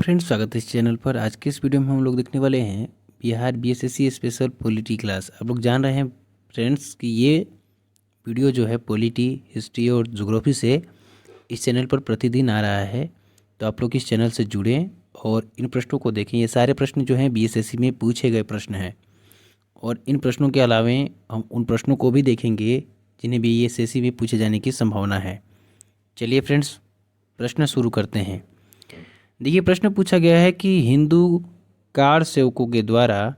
Friends, स्वागत है इस चैनल पर। आज के इस वीडियो में हम लोग देखने वाले हैं Bihar BSSC special polity class. आप लोग जान रहे हैं फ्रेंड्स कि ये वीडियो जो है पॉलिटी, हिस्ट्री और ज्योग्राफी से इस चैनल पर प्रतिदिन आ रहा है। तो आप लोग इस चैनल से जुड़ें और इन प्रश्नों को देखें। ये सारे प्रश्न जो हैं बीएसएससी में पूछे गए प्रश्न हैं और इन प्रश्नों के अलावा हम उन प्रश्नों को भी देखेंगे जिन्हें बीएसएससी में पूछे जाने की संभावना है। चलिए फ्रेंड्स, प्रश्न शुरू करते हैं। देखिए, प्रश्न पूछा गया है कि हिंदू कार सेवकों के द्वारा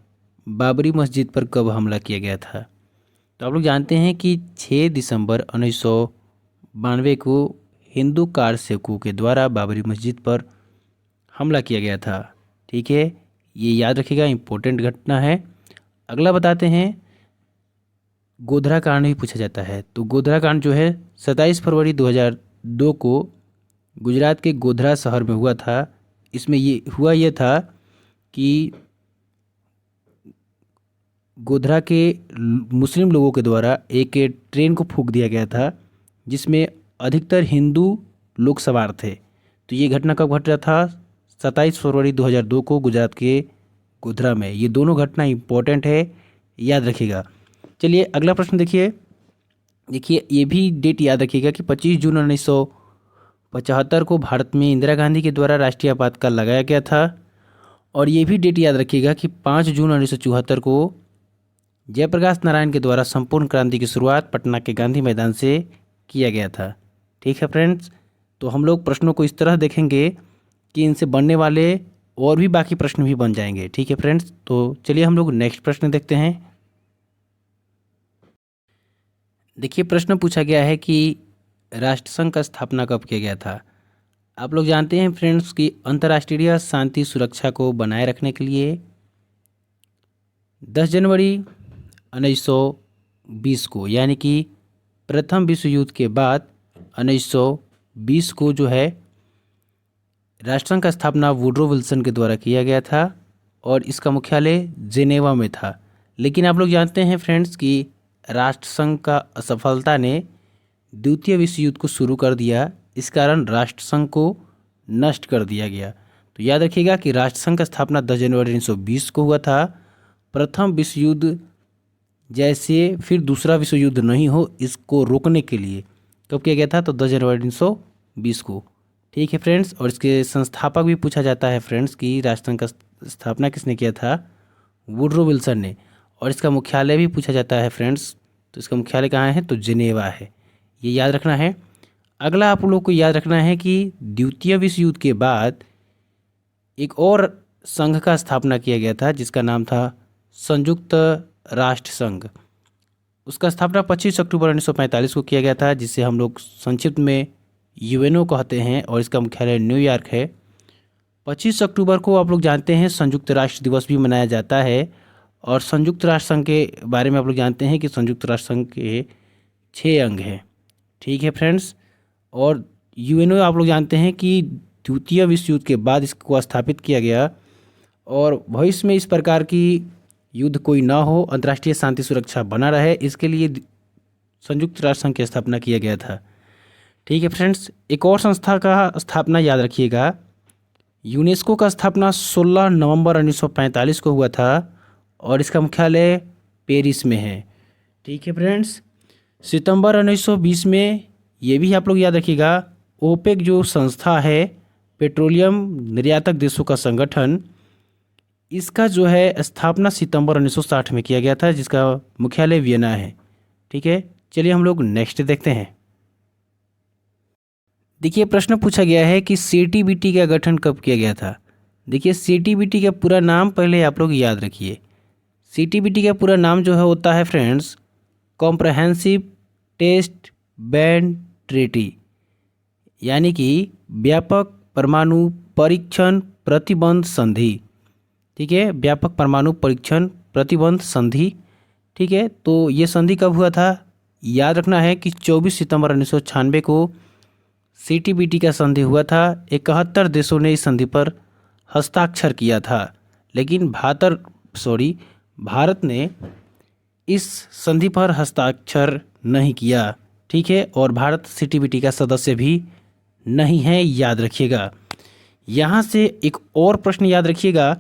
बाबरी मस्जिद पर कब हमला किया गया था। तो आप लोग जानते हैं कि 6 दिसंबर 1992 को हिंदू कार सेवकों के द्वारा बाबरी मस्जिद पर हमला किया गया था। ठीक है, ये याद रखिएगा, इम्पोर्टेंट घटना है। अगला बताते हैं, गोधरा कांड भी पूछा जाता है। तो गोधरा कांड जो है 27 फरवरी 2002 को गुजरात के गोधरा शहर में हुआ था। इसमें ये था कि गोधरा के मुस्लिम लोगों के द्वारा एक ट्रेन को फूंक दिया गया था जिसमें अधिकतर हिंदू लोग सवार थे। तो ये घटना कब घट रहा था? 27 फरवरी 2002 को गुजरात के गोधरा में। ये दोनों घटना इंपॉर्टेंट है, याद रखिएगा। चलिए अगला प्रश्न देखिए। ये भी डेट याद रखिएगा कि 25 जून 1975 को भारत में इंदिरा गांधी के द्वारा राष्ट्रीय आपातकाल लगाया गया था। और ये भी डेट याद रखिएगा कि 5 जून 1974 को जयप्रकाश नारायण के द्वारा संपूर्ण क्रांति की शुरुआत पटना के गांधी मैदान से किया गया था। ठीक है फ्रेंड्स, तो हम लोग प्रश्नों को इस तरह देखेंगे कि इनसे बनने वाले और भी बाकी प्रश्न भी बन जाएंगे। ठीक है फ्रेंड्स, तो चलिए हम लोग नेक्स्ट प्रश्न देखते हैं। देखिए, प्रश्न पूछा गया है कि राष्ट्रसंघ का स्थापना कब किया गया था। आप लोग जानते हैं फ्रेंड्स कि अंतर्राष्ट्रीय शांति सुरक्षा को बनाए रखने के लिए 10 जनवरी 1920 को, यानी कि प्रथम विश्व युद्ध के बाद 1920 को जो है राष्ट्रसंघ का स्थापना वुड्रो विल्सन के द्वारा किया गया था और इसका मुख्यालय जेनेवा में था। लेकिन आप लोग जानते हैं फ्रेंड्स कि राष्ट्रसंघ का असफलता ने द्वितीय विश्व युद्ध को शुरू कर दिया। इस कारण राष्ट्रसंघ को नष्ट कर दिया गया। तो याद रखिएगा कि राष्ट्रसंघ का स्थापना 10 जनवरी 1920 को हुआ था। प्रथम विश्व युद्ध जैसे फिर दूसरा विश्व युद्ध नहीं हो, इसको रोकने के लिए कब किया गया था? तो 10 जनवरी 1920 को। ठीक है फ्रेंड्स, और इसके संस्थापक भी पूछा जाता है फ्रेंड्स कि राष्ट्रसंघ का स्थापना किसने किया था? वुड्रो विल्सन ने। और इसका मुख्यालय भी पूछा जाता है फ्रेंड्स, तो इसका मुख्यालय कहाँ है? तो जिनेवा है। ये याद रखना है। अगला आप लोग को याद रखना है कि द्वितीय विश्व युद्ध के बाद एक और संघ का स्थापना किया गया था जिसका नाम था संयुक्त राष्ट्र संघ। उसका स्थापना 25 अक्टूबर 1945 को किया गया था, जिसे हम लोग संक्षिप्त में यूएनओ कहते हैं और इसका मुख्यालय न्यूयॉर्क है। 25 अक्टूबर को आप लोग जानते हैं संयुक्त राष्ट्र दिवस भी मनाया जाता है। और संयुक्त राष्ट्र संघ के बारे में आप लोग जानते हैं कि संयुक्त राष्ट्र संघ के 6 अंग हैं। ठीक है फ्रेंड्स, और यूएनओ आप लोग जानते हैं कि द्वितीय विश्व युद्ध के बाद इसको स्थापित किया गया और भविष्य में इस प्रकार की युद्ध कोई ना हो, अंतर्राष्ट्रीय शांति सुरक्षा बना रहे, इसके लिए संयुक्त राष्ट्र संघ की स्थापना किया गया था। ठीक है फ्रेंड्स, एक और संस्था का स्थापना याद रखिएगा। यूनेस्को का स्थापना 16 नवंबर 1945 को हुआ था और इसका मुख्यालय पेरिस में है। ठीक है फ्रेंड्स, सितंबर 1920 में, ये भी आप लोग याद रखिएगा, ओपेक जो संस्था है, पेट्रोलियम निर्यातक देशों का संगठन, इसका जो है स्थापना सितंबर 1960 में किया गया था जिसका मुख्यालय वियना है। ठीक है, चलिए हम लोग नेक्स्ट देखते हैं। देखिए, प्रश्न पूछा गया है कि सीटीबीटी का गठन कब किया गया था। देखिए, सीटीबीटी का पूरा नाम पहले आप लोग याद रखिए। सीटीबीटी का पूरा नाम जो है होता है friends comprehensive test ban treaty, यानी कि व्यापक परमाणु परीक्षण प्रतिबंध संधि। ठीक है, व्यापक परमाणु परीक्षण प्रतिबंध संधि। ठीक है, तो ये संधि कब हुआ था? याद रखना है कि 24 सितंबर 1996 को सीटीबीटी का संधि हुआ था। 71 देशों ने इस संधि पर हस्ताक्षर किया था, लेकिन भारत ने इस संधि पर हस्ताक्षर नहीं किया। ठीक है, और भारत सीटीबीटी का सदस्य भी नहीं है, याद रखिएगा। यहाँ से एक और प्रश्न याद रखिएगा,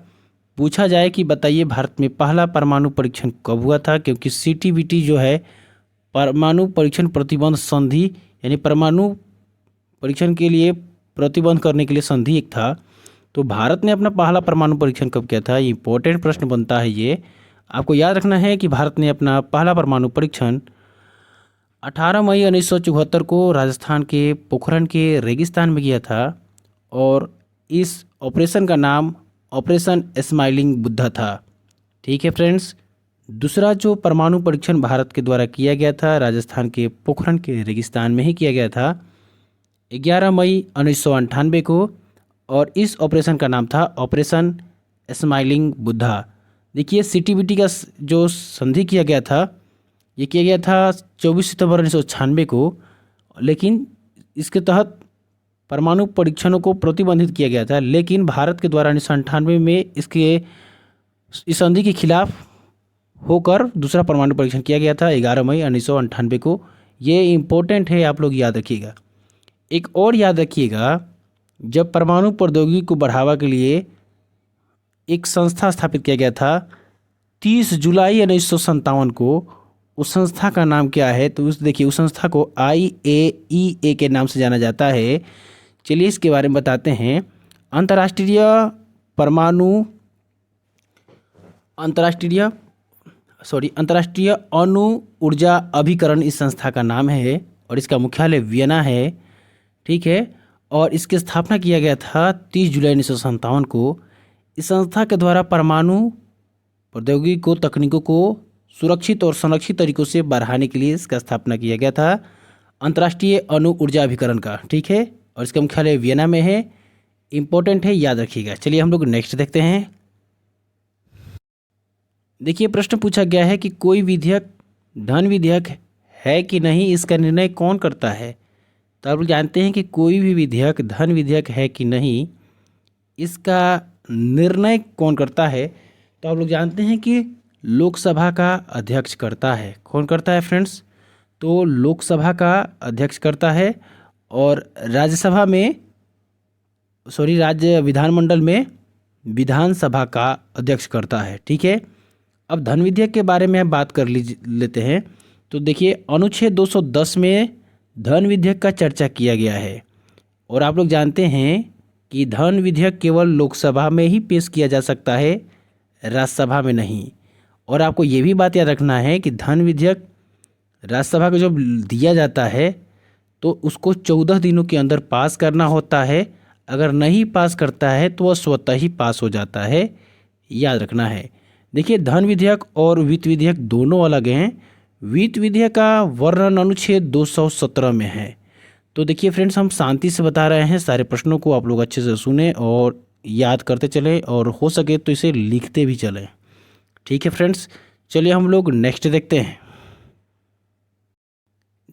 पूछा जाए कि बताइए भारत में पहला परमाणु परीक्षण कब हुआ था, क्योंकि CTBT जो है परमाणु परीक्षण प्रतिबंध संधि, यानी परमाणु परीक्षण के लिए प्रतिबंध करने के लिए संधि एक था। तो भारत ने अपना पहला परमाणु परीक्षण कब किया था, ये इंपॉर्टेंट प्रश्न बनता है। ये आपको याद रखना है कि भारत ने अपना पहला परमाणु परीक्षण 18 मई 1974 को राजस्थान के पोखरण के रेगिस्तान में किया था, और इस ऑपरेशन का नाम ऑपरेशन स्माइलिंग बुद्धा था। ठीक है फ्रेंड्स, दूसरा जो परमाणु परीक्षण भारत के द्वारा किया गया था राजस्थान के पोखरण के रेगिस्तान में ही किया गया था 11 मई 1998 को, और इस ऑपरेशन का नाम था ऑपरेशन स्माइलिंग बुद्धा। देखिए CTBT का जो संधि किया गया था, ये किया गया था 24 सितंबर 1996 को, लेकिन इसके तहत परमाणु परीक्षणों को प्रतिबंधित किया गया था। लेकिन भारत के द्वारा 1998 में इस संधि के खिलाफ होकर दूसरा परमाणु परीक्षण किया गया था 11 मई 1998 को। ये इम्पोर्टेंट है, आप लोग याद रखिएगा। एक और याद रखिएगा, जब परमाणु प्रौद्योगिकी को बढ़ावा के लिए एक संस्था स्थापित किया गया था 30 जुलाई 1957 को, उस संस्था का नाम क्या है, तो देखिए उस संस्था को IAEA के नाम से जाना जाता है। चलिए इसके बारे में बताते हैं। अंतर्राष्ट्रीय अणु ऊर्जा अभिकरण इस संस्था का नाम है, और इसका मुख्यालय वियना है। ठीक है, और इसकी स्थापना किया गया था 30 जुलाई 1957 को। इस संस्था के द्वारा परमाणु प्रौद्योगिकी को तकनीकों को सुरक्षित और संरक्षित तरीकों से बढ़ाने के लिए इसका स्थापना किया गया था, अंतर्राष्ट्रीय अणु ऊर्जा अभिकरण का। ठीक है, और इसका मुख्यालय वियना में है। इंपॉर्टेंट है, याद रखिएगा। चलिए हम लोग नेक्स्ट देखते हैं। देखिए प्रश्न पूछा गया है कि कोई विधेयक धन विधेयक है कि नहीं, इसका निर्णय कौन करता है। तो आप लोग जानते हैं कि कोई भी विधेयक धन विधेयक है कि नहीं, इसका निर्णय कौन करता है। तो आप लोग जानते हैं कि लोकसभा का अध्यक्ष करता है। कौन करता है फ्रेंड्स, तो लोकसभा का अध्यक्ष करता है, और राज्य विधानमंडल में विधानसभा का अध्यक्ष करता है। ठीक है, अब धन विधेयक के बारे में हम बात कर लेते हैं। तो देखिए अनुच्छेद 210 में धन विधेयक का चर्चा किया गया है, और आप लोग जानते हैं कि धन विधेयक केवल लोकसभा में ही पेश किया जा सकता है, राज्यसभा में नहीं। और आपको ये भी बात याद रखना है कि धन विधेयक राज्यसभा को जब दिया जाता है तो उसको 14 दिनों के अंदर पास करना होता है। अगर नहीं पास करता है तो वह स्वतः ही पास हो जाता है, याद रखना है। देखिए धन विधेयक और वित्त विधेयक दोनों अलग हैं। वित्त विधेयक का वर्णन अनुच्छेद 217 में है। तो देखिए फ्रेंड्स, हम शांति से बता रहे हैं, सारे प्रश्नों को आप लोग अच्छे से सुने और याद करते चलें, और हो सके तो इसे लिखते भी चलें। ठीक है फ्रेंड्स, चलिए हम लोग नेक्स्ट देखते हैं।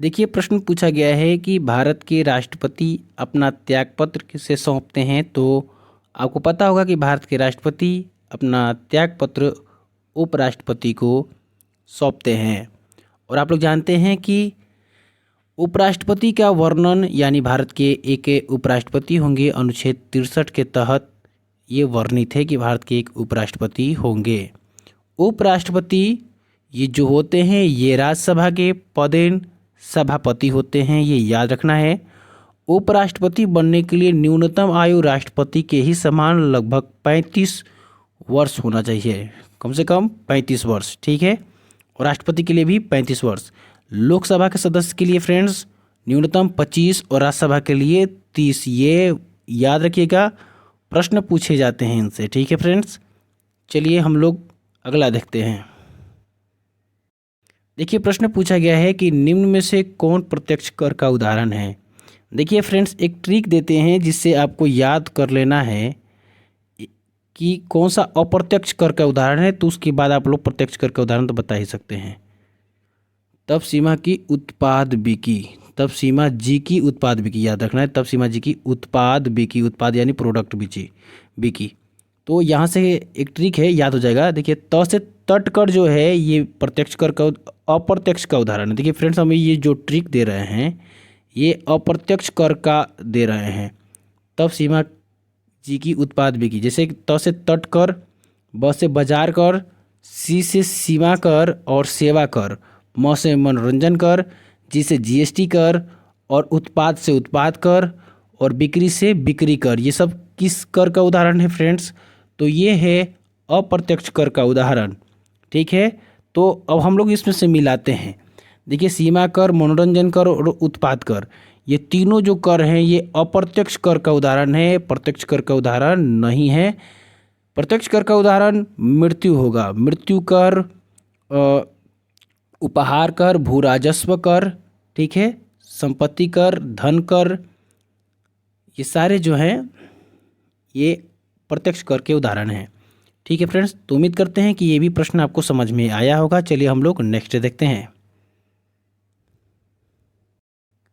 देखिए प्रश्न पूछा गया है कि भारत के राष्ट्रपति अपना त्यागपत्र किसे सौंपते हैं। तो आपको पता होगा कि भारत के राष्ट्रपति अपना त्यागपत्र उपराष्ट्रपति को सौंपते हैं। और आप लोग जानते हैं कि उपराष्ट्रपति का वर्णन, यानी भारत के एक उपराष्ट्रपति होंगे, अनुच्छेद 63 के तहत ये वर्णित है कि भारत के एक उपराष्ट्रपति होंगे। उपराष्ट्रपति ये जो होते हैं ये राज्यसभा के पदेन सभापति होते हैं, ये याद रखना है। उपराष्ट्रपति बनने के लिए न्यूनतम आयु राष्ट्रपति के ही समान लगभग 35 वर्ष होना चाहिए, कम से कम 35 वर्ष। ठीक है, और राष्ट्रपति के लिए भी 35 वर्ष। लोकसभा के सदस्य के लिए फ्रेंड्स न्यूनतम 25 और राज्यसभा के लिए 30, ये याद रखिएगा, प्रश्न पूछे जाते हैं इनसे। ठीक है फ्रेंड्स, चलिए हम लोग अगला देखते हैं। देखिए प्रश्न पूछा गया है कि निम्न में से कौन प्रत्यक्ष कर का उदाहरण है। देखिए फ्रेंड्स, एक ट्रिक देते हैं जिससे आपको याद कर लेना है कि कौन सा अप्रत्यक्ष कर का उदाहरण है, तो उसके बाद आप लोग प्रत्यक्ष कर का उदाहरण तो बता ही सकते हैं। तब सीमा की उत्पाद बिकी, तब सीमा जी की उत्पाद बिकी, याद रखना है, तब सीमा जी की उत्पाद बिकी, उत्पाद यानी प्रोडक्ट बिकी। तो यहाँ से एक ट्रिक है, याद हो जाएगा। देखिए त से तट कर जो है ये प्रत्यक्ष कर का अप्रत्यक्ष का उदाहरण है। देखिए फ्रेंड्स, हमें ये जो ट्रिक दे रहे हैं ये अप्रत्यक्ष कर का दे रहे हैं। तब सीमा जी की उत्पाद बिक्री, जैसे त से तट कर, ब से बाजार कर, सी से सीमा कर और सेवा कर, म से मनोरंजन कर, जी से जीएसटी कर और उत्पाद से उत्पाद कर और बिक्री से बिक्री कर। ये सब किस कर का उदाहरण है फ्रेंड्स? तो ये है अप्रत्यक्ष कर का उदाहरण। ठीक है, तो अब हम लोग इसमें से मिलाते हैं। देखिए, सीमा कर, मनोरंजन कर और उत्पाद कर, ये तीनों जो कर हैं ये अप्रत्यक्ष कर का उदाहरण है, प्रत्यक्ष कर का उदाहरण नहीं है। प्रत्यक्ष कर का उदाहरण मृत्यु होगा, मृत्यु कर, उपहार कर, भू राजस्व कर, ठीक है, संपत्ति कर, धन कर, ये सारे जो हैं ये प्रत्यक्ष कर के उदाहरण हैं। ठीक है फ्रेंड्स, तो उम्मीद करते हैं कि ये भी प्रश्न आपको समझ में आया होगा। चलिए हम लोग नेक्स्ट देखते हैं।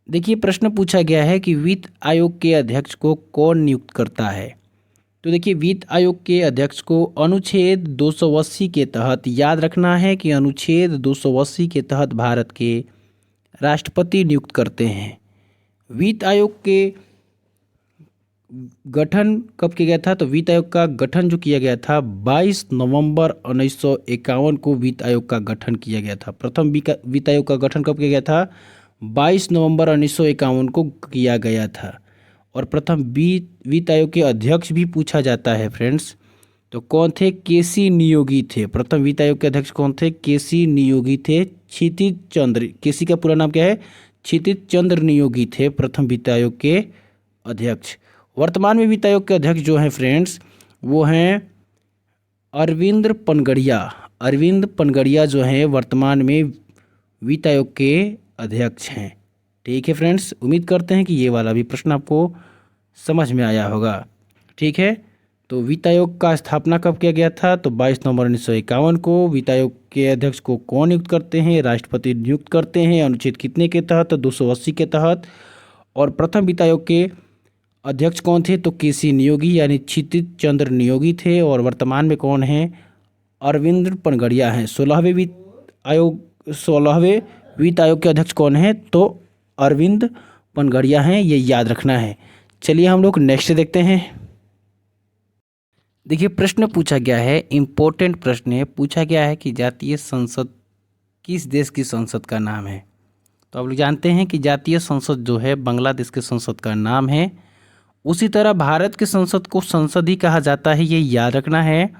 देखिए, प्रश्न पूछा गया है कि वित्त आयोग के अध्यक्ष को कौन नियुक्त करता है? तो देखिए, वित्त आयोग के अध्यक्ष को अनुच्छेद 280 के तहत, याद रखना है कि अनुच्छेद 280 के तहत भारत के राष्ट्रपति नियुक्त करते हैं। वित्त आयोग के गठन कब किया गया था? तो वित्त आयोग का गठन जो किया गया था 22 नवंबर 1951 को वित्त आयोग का गठन किया गया था। प्रथम वित्त आयोग का गठन कब किया गया था? 22 नवंबर 1951 को किया गया था। और प्रथम वित्त आयोग के अध्यक्ष भी पूछा जाता है फ्रेंड्स, तो कौन थे? केसी नियोगी थे। प्रथम वित्त आयोग के अध्यक्ष कौन थे? केसी नियोगी थे। क्षितिज चंद्र, केसी का पूरा नाम क्या है? क्षितिज चंद्र नियोगी थे प्रथम वित्त आयोग के अध्यक्ष। वर्तमान में वित्त आयोग के अध्यक्ष जो हैं फ्रेंड्स, वो हैं अरविंद पनगड़िया। अरविंद पनगड़िया जो हैं वर्तमान में वित्त आयोग के अध्यक्ष हैं। ठीक है फ्रेंड्स, उम्मीद करते हैं कि ये वाला भी प्रश्न आपको समझ में आया होगा। ठीक है, तो वित्त आयोग का स्थापना कब किया गया था? तो 22 नवंबर 1951 को। वित्त आयोग के अध्यक्ष को कौन नियुक्त करते हैं? राष्ट्रपति नियुक्त करते हैं। अनुच्छेद कितने के तहत? 280 के तहत। और प्रथम वित्त आयोग के अध्यक्ष कौन थे? तो केसी नियोगी यानी क्षितिज चंद्र नियोगी थे। और वर्तमान में कौन हैं? अरविंद पनगड़िया हैं। 16वें वित्त आयोग के अध्यक्ष कौन हैं? तो अरविंद पनगड़िया हैं, ये याद रखना है। चलिए हम लोग नेक्स्ट देखते हैं। देखिए, प्रश्न पूछा गया है, इम्पोर्टेंट प्रश्न है, पूछा गया है कि जातीय संसद किस देश की संसद का नाम है? तो आप लोग जानते हैं कि जातीय संसद जो है बांग्लादेश के संसद का नाम है। उसी तरह भारत के संसद को संसद ही कहा जाता है, ये याद रखना है।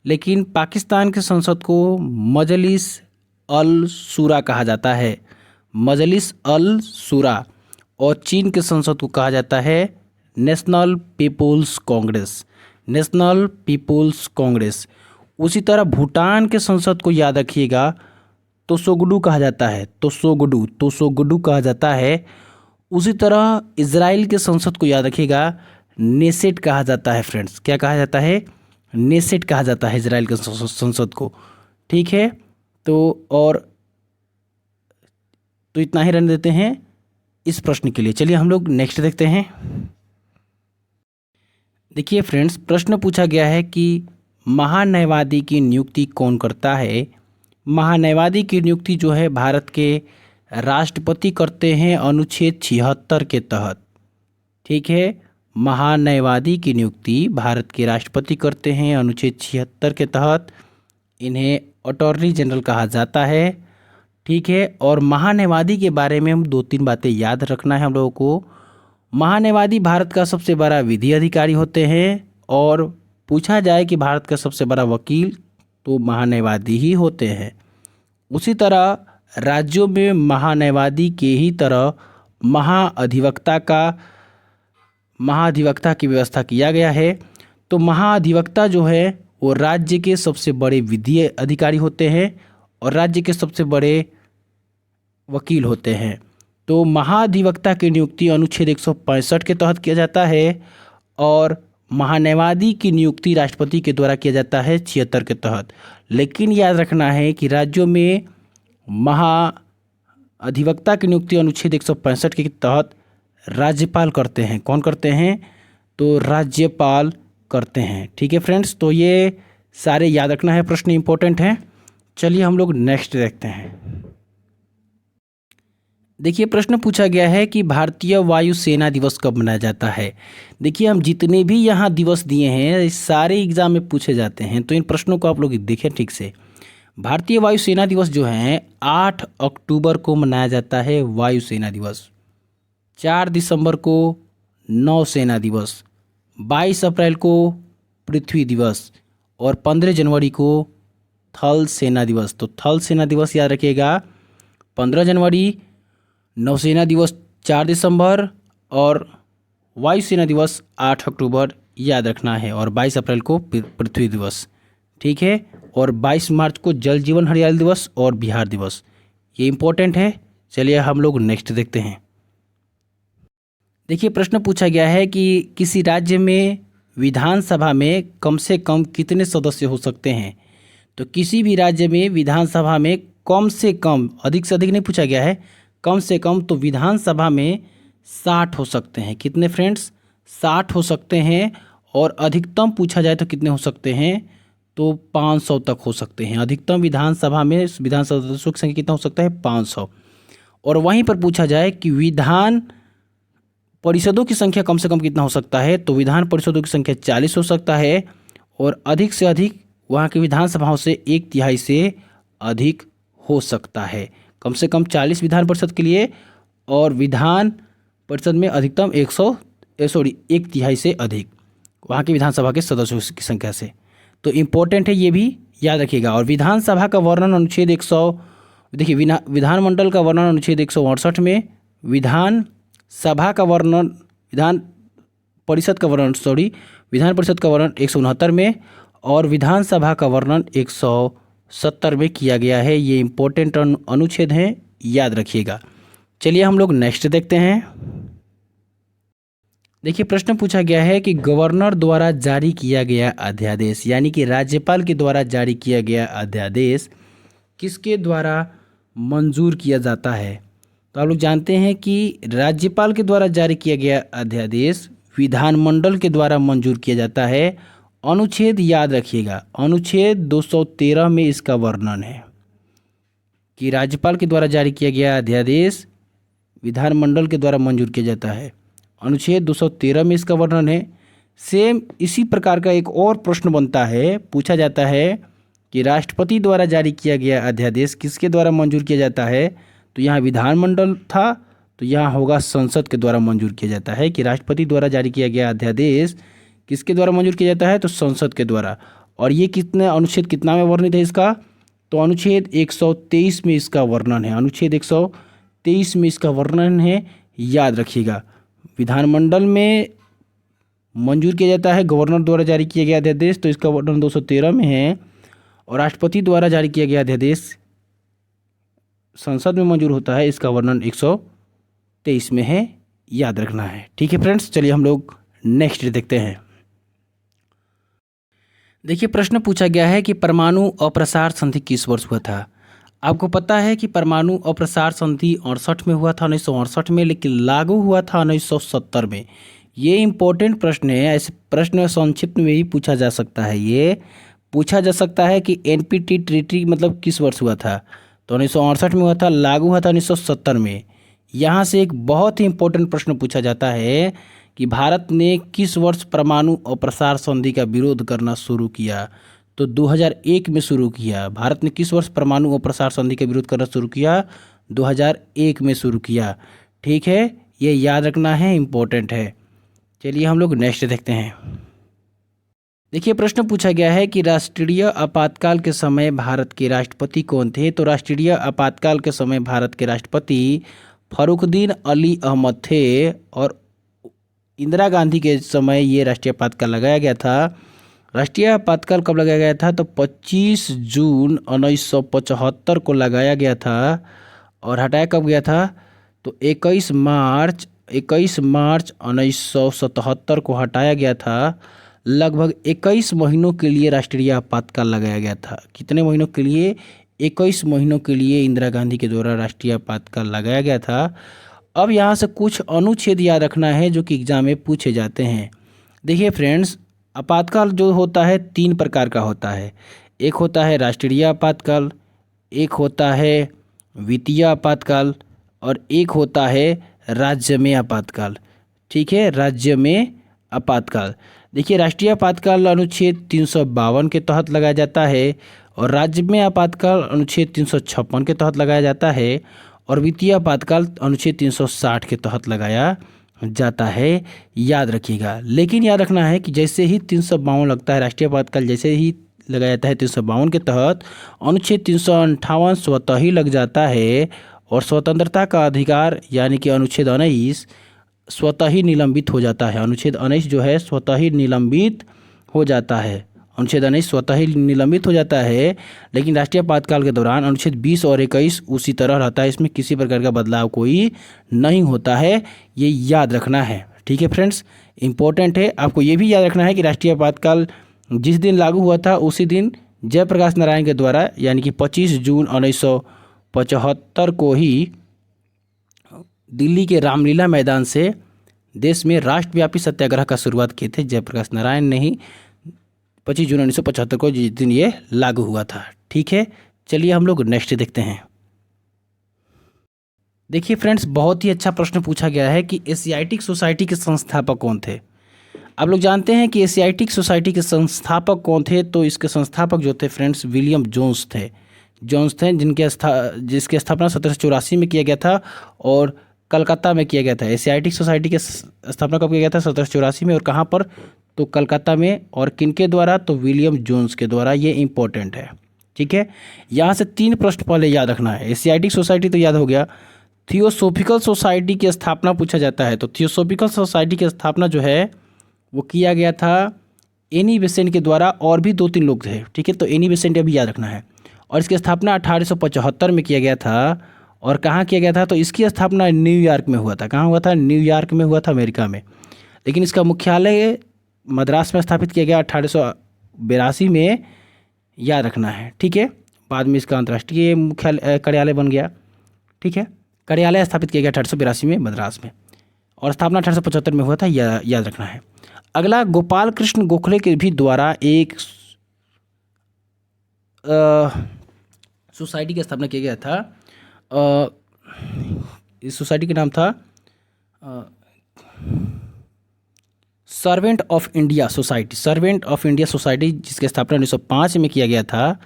लेकिन पाकिस्तान के संसद को मजलिस अल शूरा कहा जाता है, मजलिस अल शूरा। और चीन के संसद को कहा जाता है national people's congress, national people's congress. उसी तरह भूटान के संसद को याद रखिएगा, तोसोगुडू कहा जाता है, तोसोगुडू कहा जाता है। उसी तरह इजराइल के संसद को याद रखिएगा, नेसेट कहा जाता है फ्रेंड्स। क्या कहा जाता है? नेसेट कहा जाता है इजराइल के संसद को। ठीक है, तो इतना ही रहने देते हैं इस प्रश्न के लिए। चलिए हम लोग नेक्स्ट देखते हैं। देखिए फ्रेंड्स, प्रश्न पूछा गया है कि महान्यायवादी की नियुक्ति कौन करता है? महान्यायवादी की नियुक्ति जो है भारत के राष्ट्रपति करते हैं अनुच्छेद 76 के तहत। ठीक है, महान्यायवादी की नियुक्ति भारत के राष्ट्रपति करते हैं अनुच्छेद 76 के तहत। इन्हें अटॉर्नी जनरल कहा जाता है। ठीक है, और महान्यायवादी के बारे में हम 2-3 बातें याद रखना है हम लोगों को। महान्यायवादी भारत का सबसे बड़ा विधि अधिकारी होते हैं। और पूछा जाए कि भारत का सबसे बड़ा वकील, तो महान्यायवादी ही होते हैं। उसी तरह राज्यों में महान्यायवादी के ही तरह महाधिवक्ता की व्यवस्था किया गया है। तो महाधिवक्ता जो है वो राज्य के सबसे बड़े विधि अधिकारी होते हैं और राज्य के सबसे बड़े वकील होते हैं। तो महाधिवक्ता की नियुक्ति अनुच्छेद 165 के तहत किया जाता है और महान्यायवादी की नियुक्ति राष्ट्रपति के द्वारा किया जाता है 76 के तहत। लेकिन याद रखना है कि राज्यों में महाधिवक्ता की नियुक्ति अनुच्छेद 165 के तहत राज्यपाल करते हैं। कौन करते हैं? तो राज्यपाल करते हैं। ठीक है फ्रेंड्स, तो ये सारे याद रखना है, प्रश्न इंपॉर्टेंट हैं। चलिए हम लोग नेक्स्ट देखते हैं। देखिए प्रश्न पूछा गया है कि भारतीय वायुसेना दिवस कब मनाया जाता है। देखिए हम जितने भी यहाँ दिवस दिए हैं सारे एग्जाम में पूछे जाते हैं, तो इन प्रश्नों को आप लोग देखें ठीक से। भारतीय वायुसेना दिवस जो है 8 अक्टूबर को मनाया जाता है वायुसेना दिवस, 4 दिसंबर को नौसेना दिवस, 22 अप्रैल को पृथ्वी दिवस और 15 जनवरी को थल सेना दिवस। तो थल सेना दिवस याद रखिएगा 15 जनवरी, नौसेना दिवस 4 दिसंबर और वायुसेना दिवस 8 अक्टूबर याद रखना है, और 22 अप्रैल को पृथ्वी दिवस, ठीक है। और 22 मार्च को जल जीवन हरियाली दिवस और बिहार दिवस, ये इंपॉर्टेंट है। चलिए हम लोग नेक्स्ट देखते हैं। देखिए प्रश्न पूछा गया है कि किसी राज्य में विधानसभा में कम से कम कितने सदस्य हो सकते हैं। तो किसी भी राज्य में विधानसभा में कम से कम, अधिक से अधिक नहीं पूछा गया है, कम से कम, तो विधानसभा में 60 हो सकते हैं। कितने फ्रेंड्स? 60 हो सकते हैं। और अधिकतम पूछा जाए तो कितने हो सकते हैं? तो 500 तक हो सकते हैं। अधिकतम विधानसभा में विधानसभा सदस्यों की संख्या कितना हो सकता है? 500। और वहीं पर पूछा जाए कि विधान परिषदों की संख्या कम से कम कितना हो सकता है, तो विधान परिषदों की संख्या 40 हो सकता है। और अधिक से अधिक वहाँ की विधानसभाओं से 1/3 से अधिक हो सकता है। कम से कम 40 विधान परिषद के लिए, और विधान परिषद में अधिकतम 1/3 से अधिक वहाँ की विधानसभा के सदस्यों की संख्या से। तो इम्पोर्टेंट है, ये भी याद रखिएगा। और विधानसभा का वर्णन अनुच्छेद 100, देखिए विधानमंडल का वर्णन अनुच्छेद 168 में, विधान परिषद का वर्णन 169 में, और विधानसभा का वर्णन 170 में किया गया है। ये इंपॉर्टेंट अनुच्छेद हैं, याद रखिएगा। चलिए हम लोग नेक्स्ट देखते हैं। देखिए प्रश्न पूछा गया है कि गवर्नर द्वारा जारी किया गया अध्यादेश, यानी कि राज्यपाल के द्वारा जारी किया गया अध्यादेश किसके द्वारा मंजूर किया जाता है। तो आप लोग जानते हैं कि राज्यपाल के द्वारा जारी किया गया अध्यादेश विधानमंडल के द्वारा मंजूर किया जाता है। अनुच्छेद याद रखिएगा, अनुच्छेद 213 में इसका वर्णन है कि राज्यपाल के द्वारा जारी किया गया अध्यादेश विधानमंडल के द्वारा मंजूर किया जाता है। अनुच्छेद 213 में इसका वर्णन है। सेम इसी प्रकार का एक और प्रश्न बनता है, पूछा जाता है कि राष्ट्रपति द्वारा जारी किया गया अध्यादेश किसके द्वारा मंजूर किया जाता है। तो यहाँ विधानमंडल था, तो यहाँ होगा संसद के द्वारा मंजूर किया जाता है। कि राष्ट्रपति द्वारा जारी किया गया अध्यादेश किसके द्वारा मंजूर किया जाता है, तो संसद के द्वारा। और ये कितने अनुच्छेद कितना में वर्णित है इसका, तो अनुच्छेद 123 में इसका वर्णन है। अनुच्छेद 123 में इसका वर्णन है, याद रखिएगा। विधानमंडल में मंजूर किया जाता है गवर्नर द्वारा जारी किया गया अध्यादेश, तो इसका वर्णन 213 में है। और राष्ट्रपति द्वारा जारी किया गया अध्यादेश संसद में मंजूर होता है, इसका वर्णन 123 में है, याद रखना है। ठीक है फ्रेंड्स, चलिए हम लोग नेक्स्ट देखते हैं। देखिए प्रश्न पूछा गया है कि परमाणु अप्रसार संधि किस वर्ष हुआ था। आपको पता है कि परमाणु अप्रसार संधि 68 में हुआ था, 1968 में, लेकिन लागू हुआ था 1970 में। ये इंपॉर्टेंट प्रश्न है, ऐसे प्रश्न संक्षिप्त में भी पूछा जा सकता है। ये पूछा जा सकता है कि एनपीटी ट्रीटी मतलब किस वर्ष हुआ था, तो 1968 में हुआ था, लागू हुआ था 1970 में। यहाँ से एक बहुत ही इंपॉर्टेंट प्रश्न पूछा जाता है कि भारत ने किस वर्ष परमाणु अप्रसार संधि का विरोध करना शुरू किया। तो 2001 में शुरू किया। भारत ने किस वर्ष परमाणु अप्रसार संधि का विरोध करना शुरू किया, 2001 में शुरू किया। ठीक है, ये याद रखना है, इम्पोर्टेंट है। चलिए हम लोग नेक्स्ट देखते हैं। देखिए प्रश्न पूछा गया है कि राष्ट्रीय आपातकाल के समय भारत के राष्ट्रपति कौन थे। तो राष्ट्रीय आपातकाल के समय भारत के राष्ट्रपति फरुखुद्दीन अली अहमद थे, और इंदिरा गांधी के समय ये राष्ट्रीय आपातकाल लगाया गया था। राष्ट्रीय आपातकाल कब लगाया गया था, तो 25 जून 1975 को लगाया गया था। और हटाया कब गया था, तो 21 मार्च 1977 को हटाया गया था। लगभग 21 महीनों के लिए राष्ट्रीय आपातकाल लगाया गया था। कितने महीनों के लिए, 21 महीनों के लिए इंदिरा गांधी के द्वारा राष्ट्रीय आपातकाल लगाया गया था। अब यहाँ से कुछ अनुच्छेद याद रखना है जो कि एग्जाम में पूछे जाते हैं। देखिए फ्रेंड्स, आपातकाल जो होता है 3 प्रकार का होता है। एक होता है राष्ट्रीय आपातकाल, एक होता है वित्तीय आपातकाल, और एक होता है राज्य में आपातकाल। ठीक है, राज्य में आपातकाल। देखिए, राष्ट्रीय आपातकाल अनुच्छेद 352 के तहत लगाया जाता है और राज्य में आपातकाल अनुच्छेद 356 के तहत लगाया जाता है और वित्तीय आपातकाल अनुच्छेद 360 के तहत लगाया जाता है। याद रखिएगा, लेकिन याद रखना है कि जैसे ही 352 लगता है, राष्ट्रीय आपातकाल जैसे ही लगाया जाता है 352 के तहत, अनुच्छेद 358 स्वतः ही लग जाता है और स्वतंत्रता का अधिकार यानी कि अनुच्छेद 19 स्वतः ही निलंबित हो जाता है। अनुच्छेद 19 जो है स्वतः ही निलंबित हो जाता है। अनुच्छेद 19 स्वतः ही निलंबित हो जाता है, लेकिन राष्ट्रीय आपातकाल के दौरान अनुच्छेद 20 और 21 उसी तरह रहता है। इसमें किसी प्रकार का बदलाव कोई नहीं होता है, ये याद रखना है। ठीक है फ्रेंड्स, इंपॉर्टेंट है। आपको ये भी याद रखना है कि राष्ट्रीय आपातकाल जिस दिन लागू हुआ था उसी दिन जयप्रकाश नारायण के द्वारा यानी कि 25 जून 1975 को ही दिल्ली के रामलीला मैदान से देश में राष्ट्रव्यापी सत्याग्रह का शुरुआत किए थे जयप्रकाश नारायण ने ही। 25 जून 1975 को जिस दिन ये लागू हुआ था। ठीक है, चलिए हम लोग नेक्स्ट देखते हैं। देखिए फ्रेंड्स, बहुत ही अच्छा प्रश्न पूछा गया है कि एशियाटिक सोसाइटी के संस्थापक कौन थे। आप लोग जानते हैं कि एशियाटिक सोसाइटी के संस्थापक कौन थे, तो इसके संस्थापक जो थे फ्रेंड्स विलियम जोन्स थे। जिसकी स्थापना 1784 में किया गया था और कलकत्ता में किया गया था। एशियाटिक सोसाइटी के स्थापना कब किया गया था? 1784 में। और कहाँ पर? तो कलकत्ता में। और किनके द्वारा? तो विलियम जोन्स के द्वारा। ये इंपॉर्टेंट है। ठीक है, यहाँ से 3 प्रश्न पहले याद रखना है। एशियाटिक सोसाइटी तो याद हो गया। थियोसॉफिकल सोसाइटी की स्थापना पूछा जाता है, तो थियोसॉफिकल सोसाइटी की स्थापना जो है वो किया गया था एनी बेसेंट के द्वारा, और भी 2-3 लोग थे। ठीक है, तो एनी बेसेंट अभी याद रखना है। और इसकी स्थापना 1875 में किया गया था। और कहाँ किया गया था? तो इसकी स्थापना न्यूयॉर्क में हुआ था। कहाँ हुआ था? न्यूयॉर्क में हुआ था, अमेरिका में। लेकिन इसका मुख्यालय मद्रास में स्थापित किया गया 1882 में। याद रखना है। ठीक है, बाद में इसका अंतर्राष्ट्रीय मुख्यालय कार्यालय बन गया। ठीक है, कार्यालय स्थापित किया गया 1882 में मद्रास में, और स्थापना 1875 में हुआ था। याद रखना है। अगला, गोपाल कृष्ण गोखले के भी द्वारा एक सोसाइटी की स्थापना किया गया था। इस सोसाइटी का नाम था servant of India society. Servant of India society, जिसकी स्थापना 1905 में किया गया था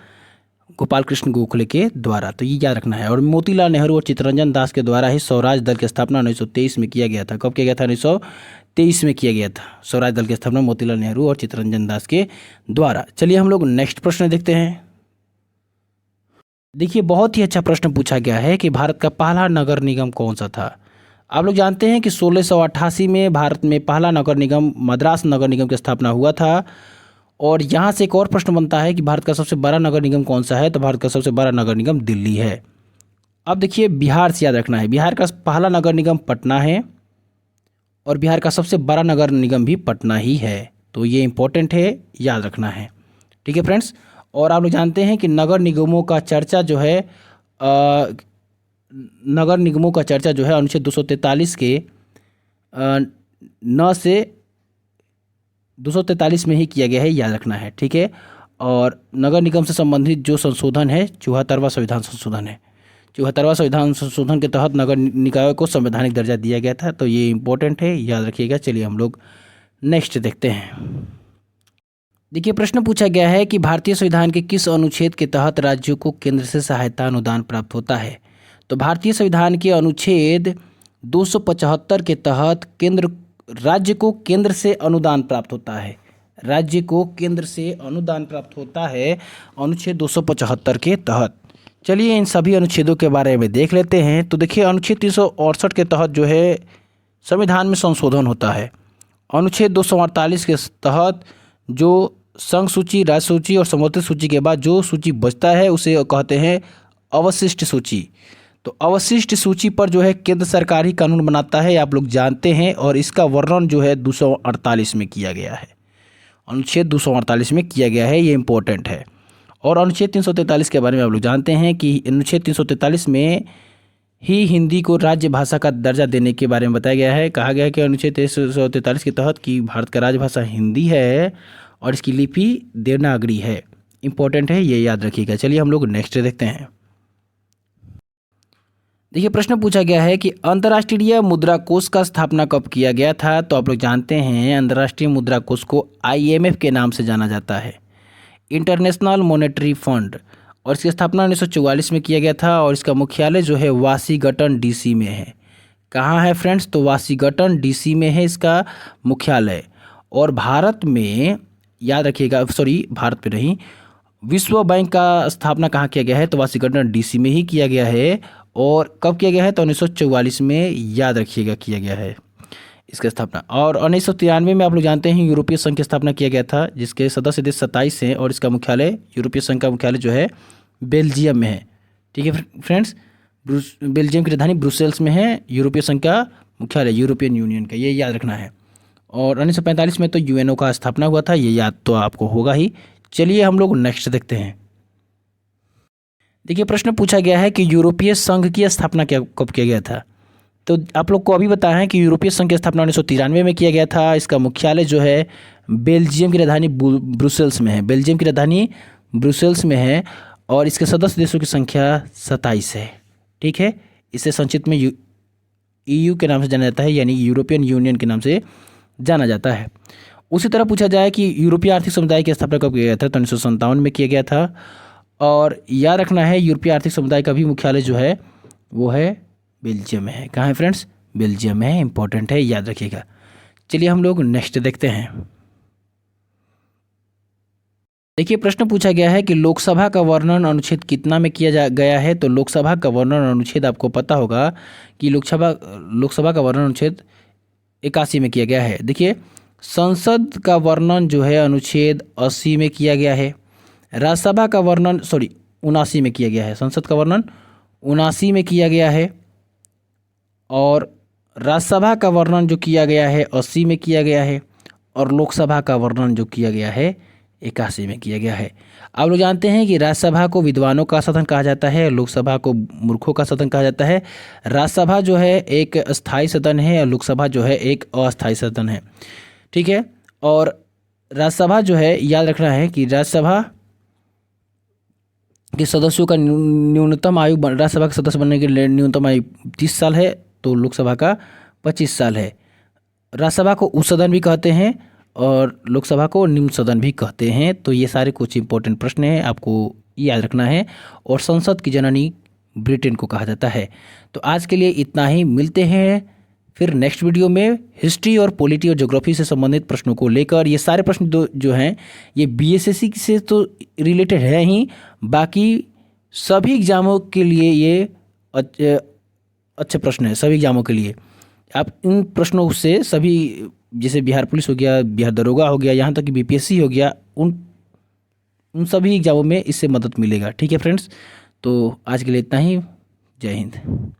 गोपाल कृष्ण गोखले के द्वारा। तो ये याद रखना है। और मोतीलाल नेहरू और चित्तरंजन दास के द्वारा ही स्वराज दल की स्थापना 1923 में किया गया था। कब किया गया था? 1923 में किया गया था स्वराज दल की स्थापना मोतीलाल नेहरू और चित्तरंजन दास के द्वारा। चलिए हम लोग नेक्स्ट प्रश्न देखते हैं। देखिए, बहुत ही अच्छा प्रश्न पूछा गया है कि भारत का पहला नगर निगम कौन सा था। आप लोग जानते हैं कि 1688 में भारत में पहला नगर निगम मद्रास नगर निगम की स्थापना हुआ था। और यहाँ से एक और प्रश्न बनता है कि भारत का सबसे बड़ा नगर निगम कौन सा है, तो भारत का सबसे बड़ा नगर निगम दिल्ली है। अब देखिए, बिहार से याद रखना है। बिहार का पहला नगर निगम पटना है और बिहार का सबसे बड़ा नगर निगम भी पटना ही है। तो ये इंपॉर्टेंट है, याद रखना है। ठीक है फ्रेंड्स, और आप लोग जानते हैं कि नगर निगमों का चर्चा जो है अनुच्छेद 243 के 9 से 243 में ही किया गया है, याद रखना है। ठीक है, और नगर निगम से संबंधित जो संशोधन है 74वां संविधान संशोधन है। 74वां संविधान संशोधन के तहत नगर निकायों को संवैधानिक दर्जा दिया गया था। तो ये इंपॉर्टेंट है, याद रखिएगा। चलिए हम लोग नेक्स्ट देखते हैं। देखिए, प्रश्न पूछा गया है कि भारतीय संविधान के किस अनुच्छेद के तहत राज्यों को केंद्र से सहायता अनुदान प्राप्त होता है। तो भारतीय संविधान के अनुच्छेद 275 के तहत राज्य को केंद्र से अनुदान प्राप्त होता है। राज्य को केंद्र से अनुदान प्राप्त होता है अनुच्छेद 275 के तहत। चलिए इन सभी अनुच्छेदों के बारे में देख लेते हैं। तो देखिए, अनुच्छेद 368 के तहत जो है संविधान में संशोधन होता है। अनुच्छेद 248 के तहत जो संघ सूची, राज्य सूची और समवर्ती सूची के बाद जो सूची बचता है उसे कहते हैं अवशिष्ट सूची। तो अवशिष्ट सूची पर जो है केंद्र सरकार ही कानून बनाता है, आप लोग जानते हैं। और इसका वर्णन जो है 248 में किया गया है। अनुच्छेद 248 में किया गया है, ये इंपॉर्टेंट है। और अनुच्छेद 343 के बारे में आप लोग जानते हैं कि अनुच्छेद 343 में ही हिंदी को राज्य भाषा का दर्जा देने के बारे में बताया गया है। कहा गया है कि अनुच्छेद 343 के तहत कि भारत का राजभाषा हिंदी है और इसकी लिपि देवनागरी है। इंपॉर्टेंट है, ये याद रखिएगा। चलिए हम लोग नेक्स्ट देखते हैं। देखिए प्रश्न पूछा गया है कि अंतर्राष्ट्रीय मुद्रा कोष का स्थापना कब किया गया था। तो आप लोग जानते हैं अंतर्राष्ट्रीय मुद्रा कोष को IMF के नाम से जाना जाता है, इंटरनेशनल मॉनेटरी फंड। और इसकी स्थापना 1944 में किया गया था और इसका मुख्यालय जो है वाशिंगटन DC में है। कहाँ है फ्रेंड्स? तो वाशिंगटन DC में है इसका मुख्यालय। और भारत में याद रखिएगा, सॉरी भारत में नहीं, विश्व बैंक का स्थापना कहाँ किया गया है? तो वाशिंगटन DC में ही किया गया है। और कब किया गया है? तो 1944 में, याद रखिएगा, किया गया है इसका स्थापना। और 1993 में आप लोग जानते हैं यूरोपीय संघ की स्थापना किया गया था, जिसके सदस्य देश 27 हैं और इसका मुख्यालय, यूरोपीय संघ का मुख्यालय जो है बेल्जियम में है। ठीक है फ्रेंड्स, बेल्जियम की राजधानी ब्रुसेल्स में है यूरोपीय संघ का मुख्यालय, यूरोपियन यूनियन का, ये याद रखना है। और 1945 में तो UNO का स्थापना हुआ था, ये याद तो आपको होगा ही। चलिए हम लोग नेक्स्ट देखते हैं। देखिए प्रश्न पूछा गया है कि यूरोपीय संघ की स्थापना कब किया गया था। तो आप लोग को अभी बताया है कि यूरोपीय संघ की स्थापना 1993 में किया गया था। इसका मुख्यालय जो है बेल्जियम की राजधानी ब्रुसेल्स में है, बेल्जियम की राजधानी ब्रुसेल्स में है। और इसके सदस्य देशों की संख्या 27 है। ठीक है, इसे संक्षिप्त में EU के नाम से जाना जाता है, यानी यूरोपियन यूनियन के नाम से जाना जाता है। उसी तरह पूछा जाए कि यूरोपीय आर्थिक समुदाय की स्थापना कब किया गया था। तो 1957 में किया गया था। और याद रखना है यूरोपीय आर्थिक समुदाय का भी मुख्यालय जो है वो है बेल्जियम में है। कहाँ है फ्रेंड्स? बेल्जियम में है, इंपॉर्टेंट है, याद रखिएगा। चलिए हम लोग नेक्स्ट देखते हैं। देखिए प्रश्न पूछा गया है कि लोकसभा का वर्णन अनुच्छेद कितना में किया गया है। तो लोकसभा का वर्णन अनुच्छेद आपको पता होगा कि लोकसभा का वर्णन अनुच्छेद 81 में किया गया है। देखिए संसद का वर्णन जो है अनुच्छेद 80 में किया गया है। राज्यसभा का वर्णन 79 में किया गया है। संसद का वर्णन 79 में किया गया है। और राज्यसभा का वर्णन जो किया गया है 80 में किया गया है। और लोकसभा का वर्णन जो किया गया है 81 में किया गया है। आप लोग जानते हैं कि राज्यसभा को विद्वानों का सदन कहा जाता है, लोकसभा को मूर्खों का सदन कहा जाता है। राज्यसभा जो है एक स्थायी सदन है और लोकसभा जो है एक अस्थायी सदन है। ठीक है, और राज्यसभा जो है, याद रखना है कि राज्यसभा के सदस्यों का न्यूनतम आयु, राज्यसभा के सदस्य बनने के लिए न्यूनतम आयु 30 साल है, तो लोकसभा का 25 साल है। राज्यसभा को उच्च सदन भी कहते हैं और लोकसभा को निम्न सदन भी कहते हैं। तो ये सारे कुछ इंपॉर्टेंट प्रश्न हैं, आपको याद रखना है। और संसद की जननी ब्रिटेन को कहा जाता है। तो आज के लिए इतना ही, मिलते हैं फिर नेक्स्ट वीडियो में हिस्ट्री और पॉलिटी और ज्योग्राफी से संबंधित प्रश्नों को लेकर। ये सारे प्रश्न जो हैं ये BSSC से तो रिलेटेड है ही, बाकी सभी एग्जामों के लिए ये अच्छे प्रश्न है। सभी एग्जामों के लिए आप इन प्रश्नों से सभी, जैसे बिहार पुलिस हो गया, बिहार दरोगा हो गया, यहाँ तक कि BPSC हो गया, उन सभी एग्जामों में इससे मदद मिलेगा। ठीक है फ्रेंड्स, तो आज के लिए इतना ही। जय हिंद।